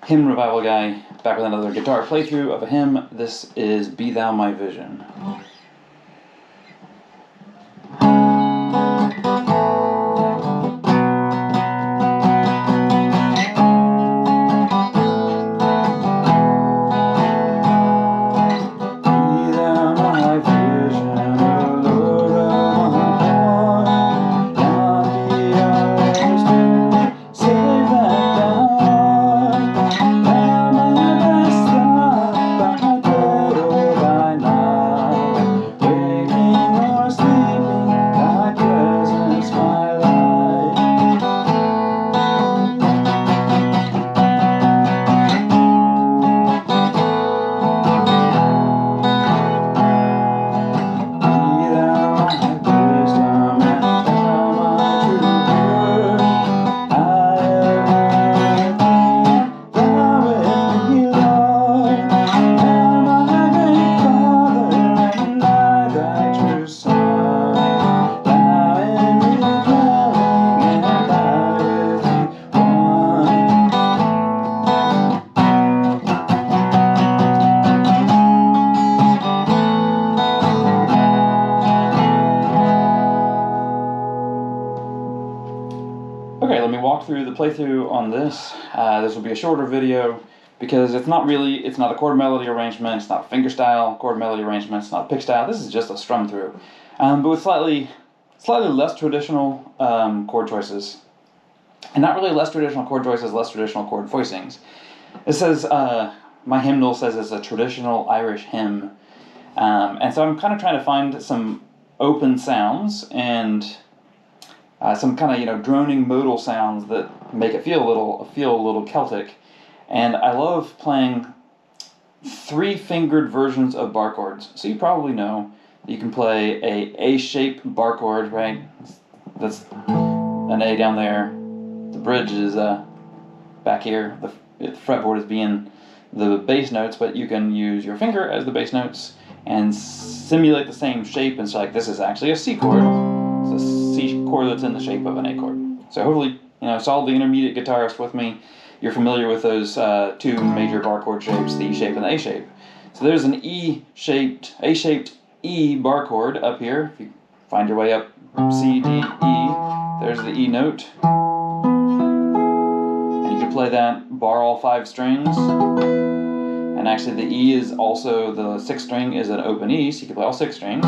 hymn revival guy, back with another guitar playthrough of a hymn. This is Be Thou My Vision. Okay, let me walk through the playthrough on this. This will be a shorter video because it's not a chord melody arrangement, it's not a fingerstyle chord melody arrangement, it's not a pick style. This is just a strum through, but with slightly less traditional chord choices, and not really less traditional chord choices, less traditional chord voicings. It says my hymnal says it's a traditional Irish hymn, and so I'm kind of trying to find some open sounds and some kind of droning modal sounds that make it feel a little Celtic, and I love playing 3-fingered versions of bar chords. So you probably know that you can play a A-shaped bar chord, right? That's an A down there. The bridge is back here. The fretboard is being the bass notes, but you can use your finger as the bass notes and simulate the same shape. And so, like, this is actually a C chord. It's a C chord that's in the shape of an A chord. So hopefully, solid the intermediate guitarist with me, you're familiar with those two major bar chord shapes, the E shape and the A shape. So there's an A-shaped E bar chord up here. If you find your way up C, D, E, there's the E note. And you can play that bar all 5 strings. And actually the E is also, the 6th string is an open E, so you can play all 6 strings.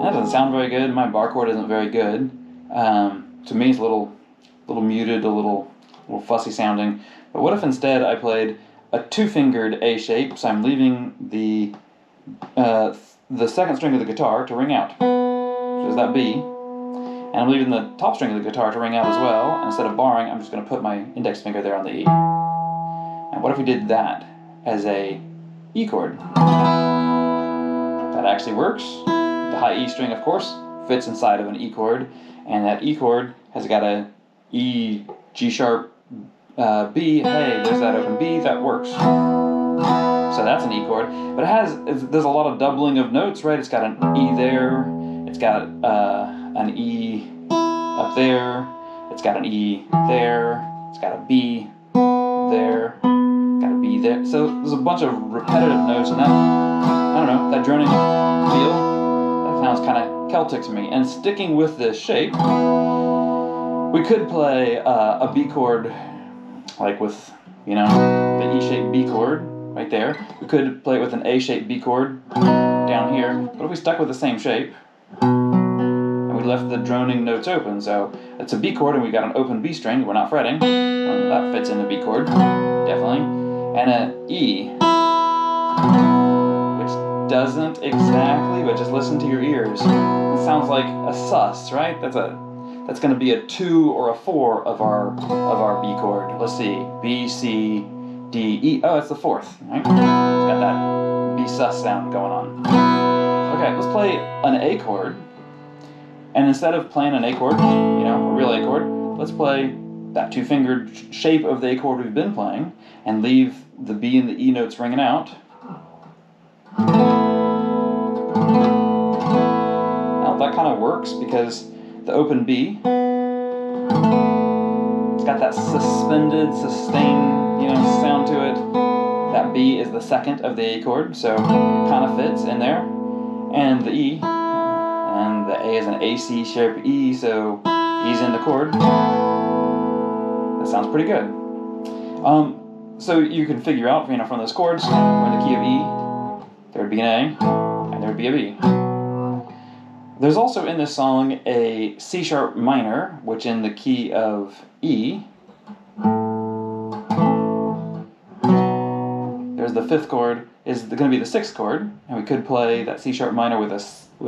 That doesn't sound very good. My bar chord isn't very good. To me, it's a little muted, a little fussy sounding. But what if instead I played a 2-fingered A shape? So I'm leaving the 2nd string of the guitar to ring out, which is that B, and I'm leaving the top string of the guitar to ring out as well. And instead of barring, I'm just going to put my index finger there on the E. And what if we did that as a E chord? That actually works. The high E string, of course, fits inside of an E chord, and that E chord has got a E, G sharp, B. Hey, there's that open B, that works. So that's an E chord, but there's a lot of doubling of notes, right? It's got an E there, it's got an E up there, it's got an E there, it's got a B there, got a B there. So there's a bunch of repetitive notes, and that, I don't know, that droning feel, sounds kind of Celtic to me. And sticking with this shape, we could play a B chord, like with, the E-shaped B chord right there. We could play it with an A-shaped B chord down here. What if we stuck with the same shape and we left the droning notes open? So it's a B chord and we got an open B string. We're not fretting. Well, that fits in the B chord, definitely. And an E, doesn't exactly, but just listen to your ears. It sounds like a sus, right? That's going to be a 2 or a 4 of our B chord. Let's see, B, C, D, E. Oh, it's the 4th, right? It's got that B sus sound going on. Okay, let's play an A chord, and instead of playing an A chord, a real A chord, let's play that 2-fingered shape of the A chord we've been playing, and leave the B and the E notes ringing out. Now that kind of works because the open B It's got that suspended, sustained, sound to it. That B is the second of the A chord, so it kind of fits in there. And the E, and the A is an A, C sharp E, so E's in the chord. That sounds pretty good. So you can figure out, from those chords, we're in the key of E, there would be an A, and there would be a B. There's also in this song a C sharp minor, which in the key of E. There's the fifth chord, is going to be the sixth chord, and we could play that C sharp minor with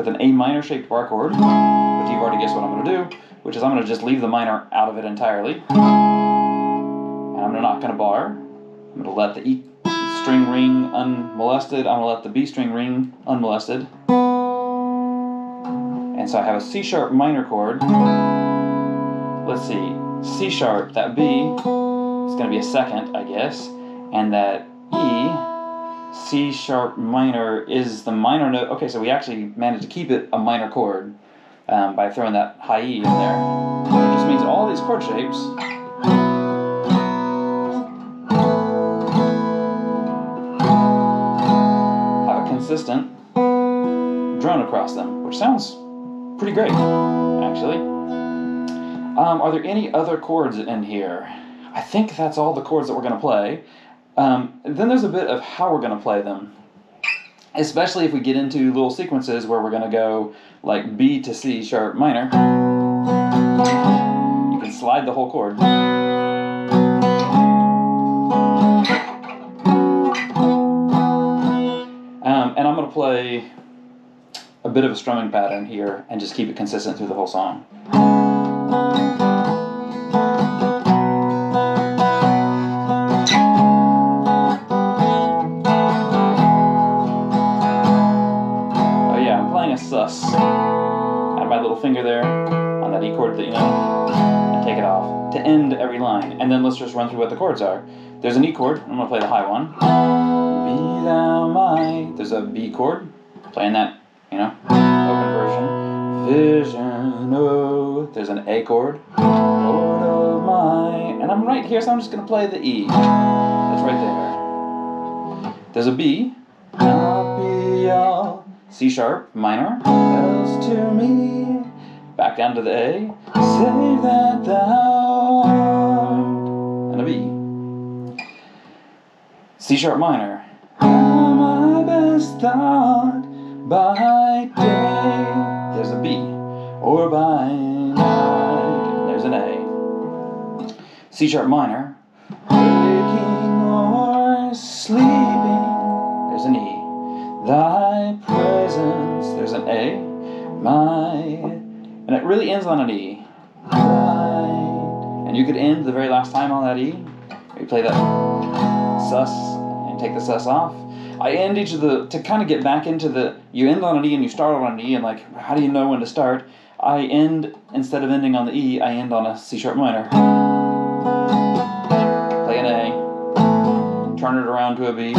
an A minor shaped bar chord, but you've already guessed what I'm going to do, which is I'm going to just leave the minor out of it entirely. And I'm not going to bar. I'm going to let the E string ring unmolested. I'm going to let the B string ring unmolested. And so I have a C sharp minor chord. Let's see, C sharp, that B is going to be a second, I guess. And that E, C sharp minor, is the minor note. Okay, so we actually managed to keep it a minor chord by throwing that high E in there. It just means all these chord shapes have a consistent drone across them, which sounds pretty great, actually. Are there any other chords in here? I think that's all the chords that we're going to play. Then there's a bit of how we're going to play them, especially if we get into little sequences where we're going to go like B to C sharp minor. You can slide the whole chord. And I'm going to play a bit of a strumming pattern here and just keep it consistent through the whole song. Sus. Add my little finger there on that E chord that and take it off to end every line. And then let's just run through what the chords are. There's an E chord. I'm going to play the high one. Be thou my. There's a B chord. Playing that, open version. Vision, oh. There's an A chord. Lord of mine. And I'm right here, so I'm just going to play the E. That's right there. There's a B. Not be all. C sharp minor, else to me, back down to the A, say that thou art, and a B. C sharp minor, my best thought by day, there's a B, or by night, and there's an A. C sharp minor, waking or sleeping, there's an E. Thy presence, there's an A, my, and it really ends on an E. Right. And you could end the very last time on that E. You play that sus and take the sus off. I end each of to kind of get back into you end on an E and you start on an E, and how do you know when to start? I end, instead of ending on the E, I end on a C sharp minor. Play an A, turn it around to a B.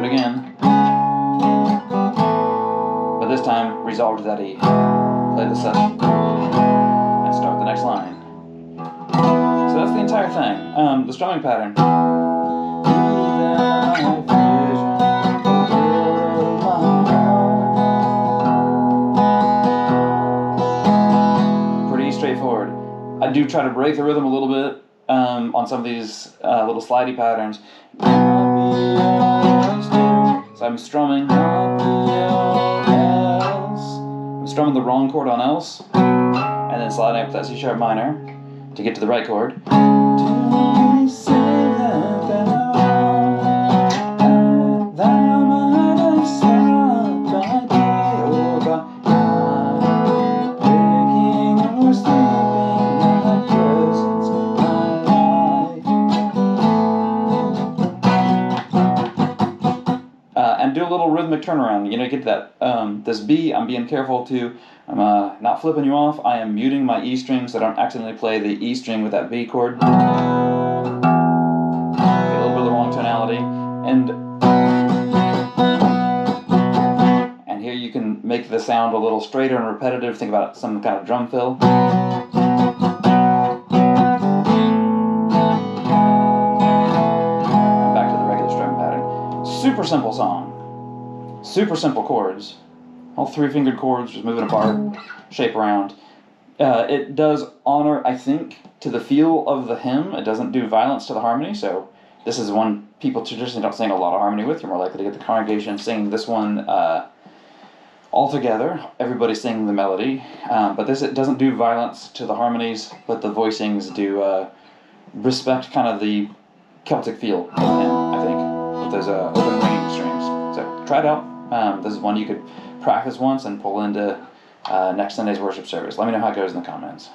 Again, but this time resolve to that E. Play the sus and start the next line. So that's the entire thing. The strumming pattern. Pretty straightforward. I do try to break the rhythm a little bit on some of these little slidey patterns. So I'm strumming I'm strumming the wrong chord on else, and then sliding up that C sharp minor to get to the right chord. And do a little rhythmic turnaround. Get that this B. I'm being careful to. I'm not flipping you off. I am muting my E string so I don't accidentally play the E string with that B chord. Get a little bit of the wrong tonality, and here you can make the sound a little straighter and repetitive. Think about some kind of drum fill. Super simple song. Super simple chords. All 3-fingered chords, just moving apart, shape around. It does honor, I think, to the feel of the hymn. It doesn't do violence to the harmony, so this is one people traditionally don't sing a lot of harmony with. You're more likely to get the congregation singing this one all together, everybody singing the melody. But it doesn't do violence to the harmonies, but the voicings do respect kind of the Celtic feel of the hymn, I think, with those open ringing strings. So try it out. This is one you could practice once and pull into next Sunday's worship service. Let me know how it goes in the comments.